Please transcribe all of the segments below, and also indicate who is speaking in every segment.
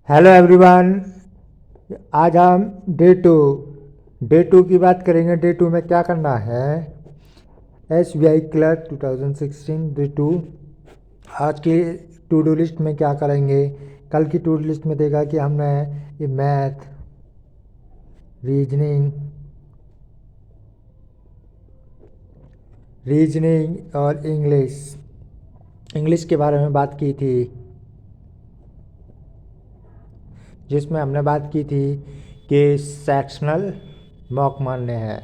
Speaker 1: Hello everyone. आज हम day to की बात करेंगे। डे टू में क्या करना है। S B I clerk 2016 day two. आज की टू डू लिस्ट में क्या करेंगे। कल की टू डू लिस्ट में देखा कि हमने ये मैथ, रीजनिंग और इंग्लिश इंग्लिश के बारे में बात की थी, जिसमें हमने बात की थी कि सेक्शनल मॉक मारने हैं,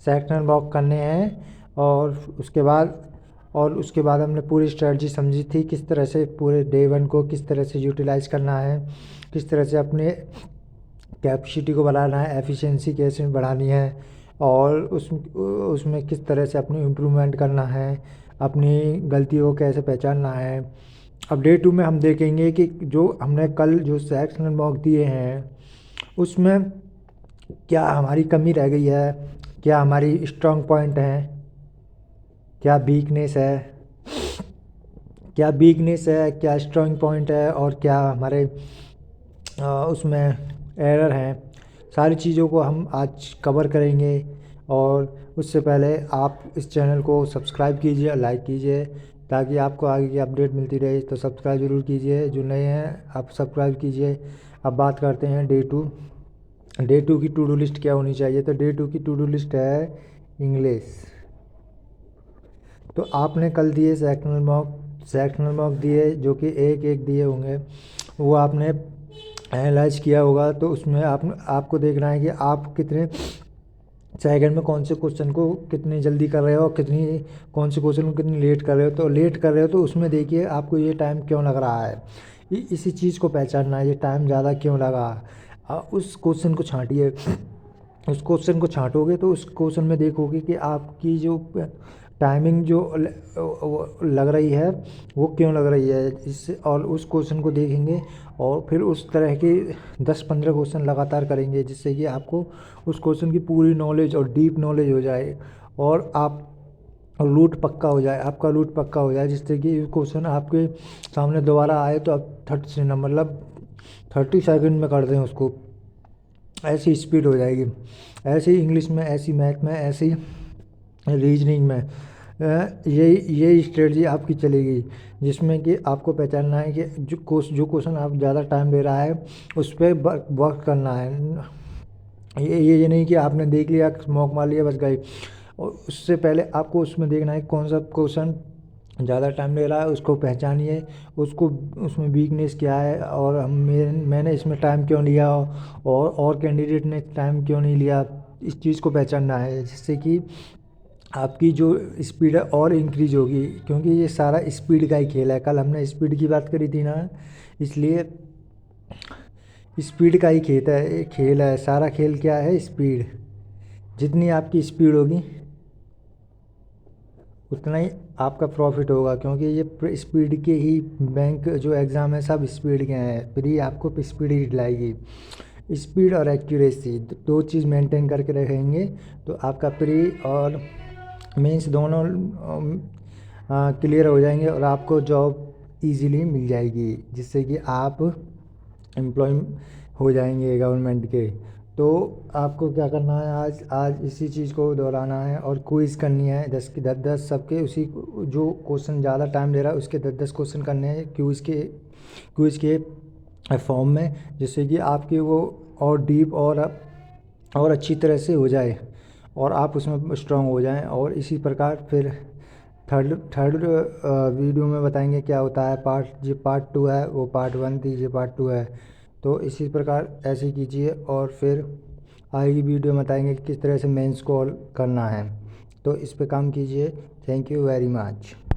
Speaker 1: सेक्शनल मॉक करने हैं। और उसके बाद हमने पूरी स्ट्रेटजी समझी थी, किस तरह से पूरे डे वन को किस तरह से यूटिलाइज़ करना है, किस तरह से अपने कैपेसिटी को बढ़ाना है, एफिशिएंसी कैसे बढ़ानी है, और उसमें किस तरह से अपनी इम्प्रूवमेंट करना है, अपनी गलतियों को कैसे पहचानना है। अब डे टू में हम देखेंगे कि जो हमने कल जो सेक्शनल मॉक दिए हैं उसमें क्या हमारी कमी रह गई है, क्या हमारी स्ट्रॉन्ग पॉइंट हैं, क्या वीकनेस है, क्या स्ट्रॉन्ग पॉइंट है, और क्या हमारे उसमें एरर हैं। सारी चीज़ों को हम आज कवर करेंगे। और उससे पहले आप इस चैनल को सब्सक्राइब कीजिए और लाइक कीजिए, ताकि आपको आगे की अपडेट मिलती रहे। तो सब्सक्राइब ज़रूर कीजिए, जो नए हैं आप सब्सक्राइब कीजिए। अब बात करते हैं डे टू की टू डू लिस्ट क्या होनी चाहिए। तो डे टू की टू डू लिस्ट है इंग्लिश। तो आपने कल दिए सेक्शनल मॉक दिए, जो कि एक एक दिए होंगे, वो आपने एनालाइज किया होगा। तो उसमें आपको देखना है कि आप कितने सेकंड में कौन से क्वेश्चन को कितनी जल्दी कर रहे हो, कौन से क्वेश्चन को कितनी लेट कर रहे हो। तो लेट कर रहे हो तो उसमें देखिए आपको ये टाइम क्यों लग रहा है, इसी चीज़ को पहचानना है, ये टाइम ज़्यादा क्यों लगा। उस क्वेश्चन को छांटिए। उस क्वेश्चन को छांटोगे तो उस क्वेश्चन में देखोगे कि आपकी जो टाइमिंग जो लग रही है वो क्यों लग रही है, इससे। और उस क्वेश्चन को देखेंगे और फिर उस तरह के 10-15 क्वेश्चन लगातार करेंगे, जिससे कि आपको उस क्वेश्चन की पूरी नॉलेज और डीप नॉलेज हो जाए, और आप रूट पक्का हो जाए, आपका रूट पक्का हो जाए, जिससे कि क्वेश्चन आपके सामने दोबारा आए तो आप 30 सेकंड में कर दें उसको। ऐसी स्पीड हो जाएगी, ऐसी इंग्लिश में, ऐसी मैथ में, ऐसी रीजनिंग में। ये स्ट्रेटजी आपकी चलेगी, जिसमें कि आपको पहचानना है कि जो क्वेश्चन आप ज़्यादा टाइम ले रहा है उस पर वर्क करना है। ये नहीं कि आपने देख लिया, मॉक मार लिया, बस गए। और उससे पहले आपको उसमें देखना है कौन सा क्वेश्चन ज़्यादा टाइम ले रहा है, उसको पहचानिए, उसको उसमें वीकनेस क्या है, और मैंने इसमें टाइम क्यों लिया, और कैंडिडेट ने टाइम क्यों नहीं लिया। इस चीज़ को पहचानना है, जिससे कि आपकी जो स्पीड है और इंक्रीज होगी, क्योंकि ये सारा स्पीड का ही खेल है। कल हमने स्पीड की बात करी थी ना, इसलिए स्पीड का ही खेल है। सारा खेल क्या है, स्पीड। जितनी आपकी स्पीड होगी उतना ही आपका प्रॉफिट होगा, क्योंकि ये स्पीड के ही बैंक जो एग्ज़ाम है सब स्पीड के हैं। प्री आपको स्पीड ही दिलाएगी। स्पीड और एक्यूरेसी दो चीज़ मेंटेन करके रखेंगे तो आपका प्री और मेंस दोनों क्लियर हो जाएंगे, और आपको जॉब इजीली मिल जाएगी, जिससे कि आप एम्प्लॉय हो जाएंगे गवर्नमेंट के। तो आपको क्या करना है, आज आज इसी चीज़ को दोहराना है, और क्विज़ करनी है 10 की 10 सबके। उसी जो क्वेश्चन ज़्यादा टाइम ले रहा है उसके 10 क्वेश्चन करने हैं क्विज़ के फॉर्म में, जिससे कि आपकी वो और डीप और अच्छी तरह से हो जाए, और आप उसमें स्ट्रांग हो जाएं। और इसी प्रकार फिर थर्ड वीडियो में बताएंगे क्या होता है। पार्ट टू है, वो पार्ट वन थी, ये पार्ट टू है। तो इसी प्रकार ऐसे कीजिए, और फिर आगे की वीडियो में बताएंगे कि किस तरह से मेंस को करना है। तो इस पे काम कीजिए। Thank you very much.